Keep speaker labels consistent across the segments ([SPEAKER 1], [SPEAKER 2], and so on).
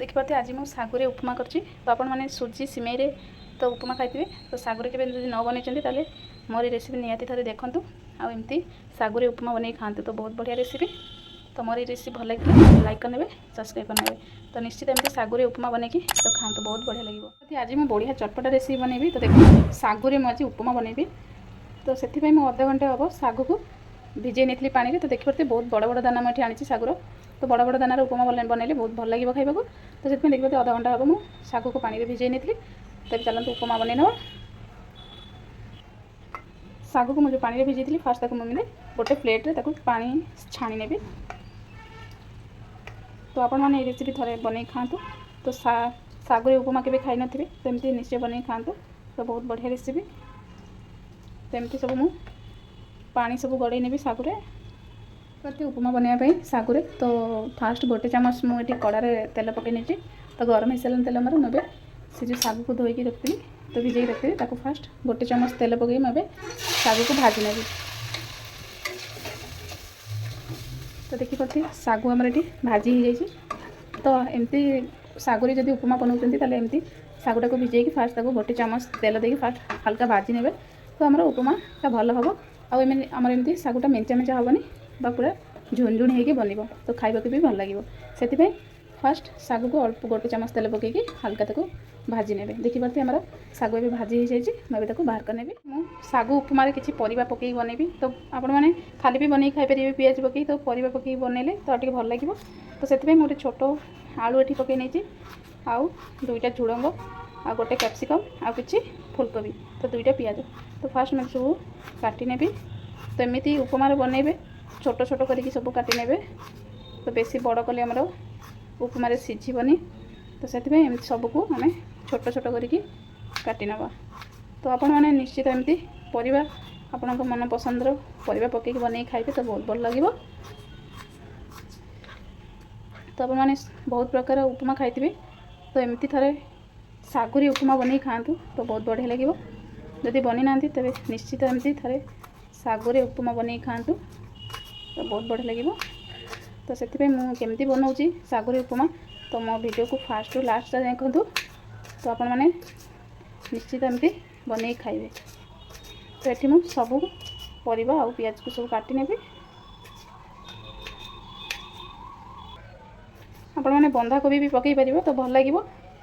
[SPEAKER 1] देखिए आज मुझे सागुरे उपमा कर तो आपण मैंने सुजी सिमेई तो उपमा खाई तो सागुरे के न बनई ताले मोर रेसिपी निहाती थे देखूँ आमती सागुरे उपमा बन खाते तो बहुत बढ़िया रेसिपी। तो मोर ये रेसिपी भल लगे लाइक करने सब्सक्राइब करने तो निश्चित एमती सागुरे उपमा बन तो खाते बहुत बढ़िया लगे। आज मैं बढ़िया चटपटा रेसिपी बनैबी तो देखो सागुरे मुझे उपमा बनैबी तो से अध घंटे हम सागु को भिजे नहीं पानी तो देखिए बहुत बड़ बड़ दाना मुझे आनी सागुर तो बड़ बड़ दानार उपमा बनैले बहुत भल लगे खाइबा तो से देखिए अध घंटा हम मुझे सागु को पानी भिजे नहीं तो चलते उपमा बन ना। सागु को मुझे पानी भिजे थी फास्ट मुझे गोटे प्लेट्रे पानी छाणी नेबी तो आपण मैंने रेसिपी थे बन खातु तो सागुरे उपमा के खाई नी तो एमती निश्चय बन खातु तो बहुत बढ़िया रेसिपी। तो एमती सब मु पानी सब गड़े नेबी सागुरे प्रति उपमा बनाया सागुरे तो फास्ट गोटे चामच मुझे कड़ारे तेल पकई नहीं तो गरम हो सारे तेल मार मुझे से जो सागु को धोईकी रखी तो भिजे रखी ताको फास्ट गोटे चामच तेल पकई मुझे सागु को भाजी नेबी तो देखिए सागु आमर ये भाजी हो जाए तो एमती सागुरे जब उपमा बनाऊँ ताले एमती सागुटा को भिजे फास्ट गोटे चामच तेल देकी फास्ट हल्का भाजी ने तो आमर उपमाटा भल हम आमर एमती सागुटा मेंचा मेंचा हेनी पूरा झुणझुण होगी बन तो खाइबा भी भल लगे से फास्ट सागु को अल्प गोटे चामच तेल पकईकि हल्का ताको भाजी ने देखिए आमर सागु ए भाजी हो जाए मैं बाहर कर नेबी सागु उपमा किसी परिबा पकई बनैबी तो आपण मैंने खाली भी बन खाईपर पियाज पकई तो परिबा पकई बनैले तो टे भल लगे तो से गोटे छोट आलू एटी पकई नहीं आउ दुईटा झुड़ंग आ गोटे कैप्सिकम आ किछि फुलकोबी तो दुईटा पियाज तो फास्ट मैं सब काटी नेबी तो एमती उपमा बनैबे छोट छोट करके सब काटी नेबे तो बेसी बड़ कले आमर उपमारे सिझीबनी तो से सबको आम छोट छोट करके काटी नवा तो आपण मैंने निश्चित एमती परिबा आपणक मन पसंदर परिबा पकईकि बन खाइबे तो बहुत भल लगे। तो आपण मैंने बहुत प्रकार उपमा खाई तो एमती थे सागुरी उपमा बन खातु तो बहुत बढ़िया लगे जदि बनी ना तेरे निश्चित एमती थे सागुरे उपमा बन खातु तो बहुत बढ़िया लगे। तो से मुझे बनाऊँ सागुरे उपमा तो मो वीडियो को फास्ट रु लास्ट देखूँ तो आपण मैंने निश्चित एमती बन खाइबे। तो ये मुझे सब परिबा आ पियाज को सब काटी नेबी आपण मैंने बंधाकोबी भी पकई पार तो भल लगे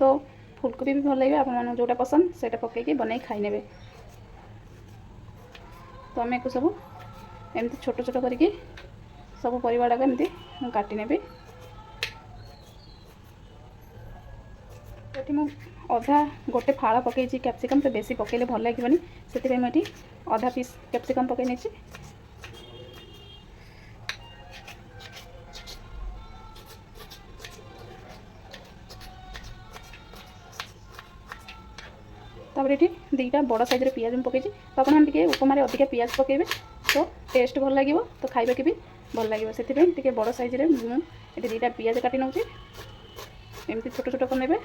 [SPEAKER 1] तो फुलकोबी भी भल लगे आप जोटा पसंद से पकईकि बन खाई नेबे। तो आम एक सब एमती छोट छोट करके सब परिवार एमती काटी नेबी ये मुझे अधा गोटे फाड़ पकई कैप्सिकम तो बेसी पकईले भल लगे से मुझे अधा पीस कैप्सिकम पकई नहीं तापर ये दुईटा बड़ साइज पियाज में पकई तो आपटे उपमारे अधिका पियाज पकईबे तो टेस्ट भल लगे तो खाइबा के भी भल लगे से बड़ साइज मुझे दुईटा पियाज काटी नौ एमती छोट छोट कर नेबे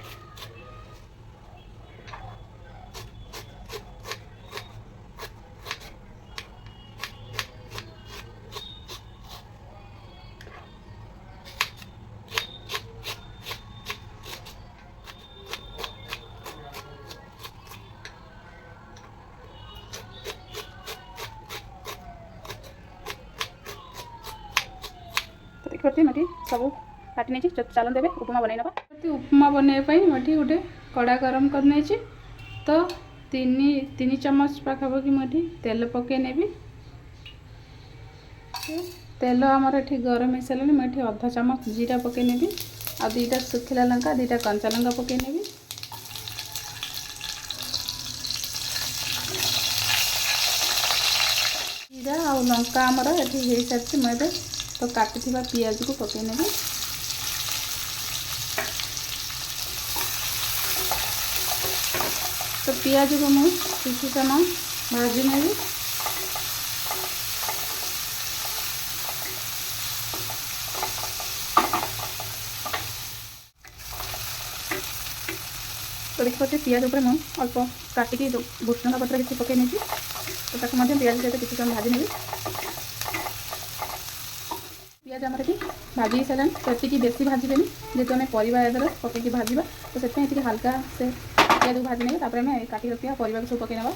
[SPEAKER 1] देखिए मैं सब काटी नहीं चलन देवे उपमा बन ना उपमा बनवाई मुझे गोटे कड़ा गरम कर तो तीन चम्मच पाखापाखि मुझे तेल पकई नेबी तेल आमर ये गरम हो सारे मुझे अधा चामच जीरा पकई नेबी आ दुईटा सुखिला लंका दुईटा कंचा लंका पकई नेबी जीरा आ लंका आमर ये हो सारी मुझे तो काटी पियाज को पकई नेबी तो पियाज को मुझे किसी समय भाजी नेबी तो देखिए पियाज उपर मुझे अल्प काटिकी भुसुंगा पत्र किसी पकई नहीं तो पियाज सहित किसी समय भाजी नेबी पियाज आमर भाजी सारे तो ये बेसी भाजबेनि जेहेतु आम परिवा एदर पकईकि भाजवा तो से हाल्का से पियाज को भाजी ने आम काटी रखा परिवा सब पकई ना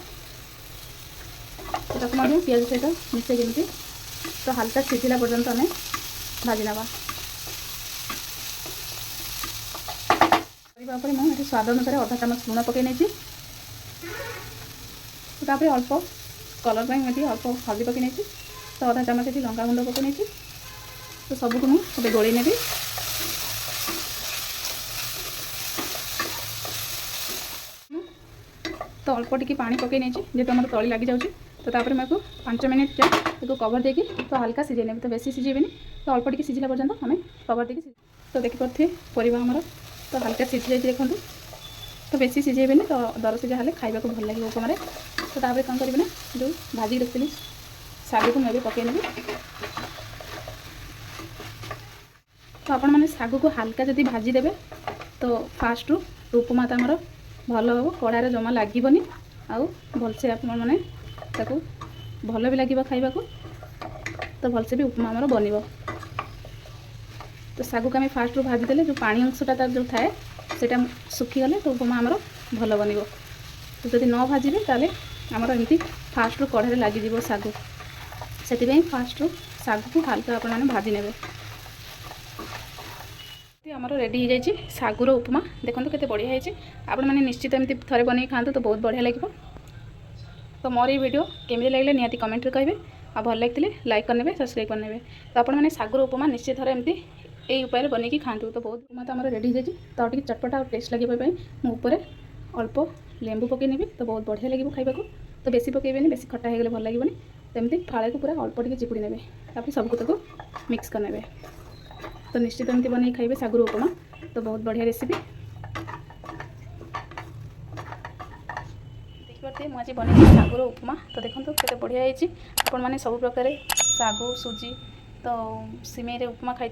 [SPEAKER 1] तो पियाज सहित मिसे केमती तो हाल्का सिझिला पर्यंत आम भाजी ना मुझे स्वाद अनुसार अधा चामच लुण पकई नहीं तो अल्प कलर पर अल्प हल्दी पकई नहीं तो अधा चामच ये लंका गुंड पकई नहीं तो सबको मुझे गोल नेबी तो अल्प टी पानी पकई नहीं जेहतु आम तली लग जाऊँगी तो तापर मैं 5 मिनट जाए कवर देकी तो हल्का सिझे नेबी तो बेसी सिझेबी तो अल्प टी सिझिला पर्यंत आम कवर देकी तो देखिपे परिवा आमर तो हल्का सिझी जाए देखूँ तो बेसी सिझेबी तो दर सिझा हेल्ले खाइबा को भल लगे उपमा तो तापर कौन करेंगे ना जो भाजी रखी साग को मैं पकई नेबी तो आपण मैंने साग को हल्का जदि भाजी देवे तो फास्ट रु उपमा तो आमर भल हम कड़ार जमा लगनी आउ भलसे आप मैंने भल भी लगे खाइबा को तो भलसे भी उपमा आमर बन तो साग को आम फास्ट रु भाजी देले जो पानी अंशटा तार जो थाए सेटा सुखीगले तो उपमा आमर भल बन तो जब न भाजे ताले आमर एमती फास्ट रु कड़ारे लगिज साग से फास्ट रु साग को हल्का आप भाजी ने आमर रेडी हो जाए सागुर उपमा देखो केते बढ़िया है आपण मैंने निश्चित एमती थे बन खातु तो बहुत बढ़िया लगे तो मोर ये वीडियो केमी लगे निहाती कमेंट रे कहे आ भल लगे लाइक करने सब्सक्राइब करने तो आपण मैंने सागुर उपमा निश्चित थे एमती यही उपाय बन खातु तो बहुत उपमा तो आमर रेडी हो जाए तो टे चटपटा और टेस्ट लगे मुझे अल्प लेंबू पकई नेबी तो बहुत बढ़िया लगे खाइबा तो बेसी पकईबेनि बेसी खट्टा हो गले भल लगे तो एमती फाड़े को पूरा अल्प टे चिपुड़ी ने सबको मिक्स करने तो निश्चित एमती बन खाइबे सागुर उपमा तो बहुत बढ़िया रेसिपी देखिए मुझे बन सागुर उपमा तो देखो केते बढ़िया है आप सब प्रकार सागु सुजी तो सिमेई रे उपमा खाई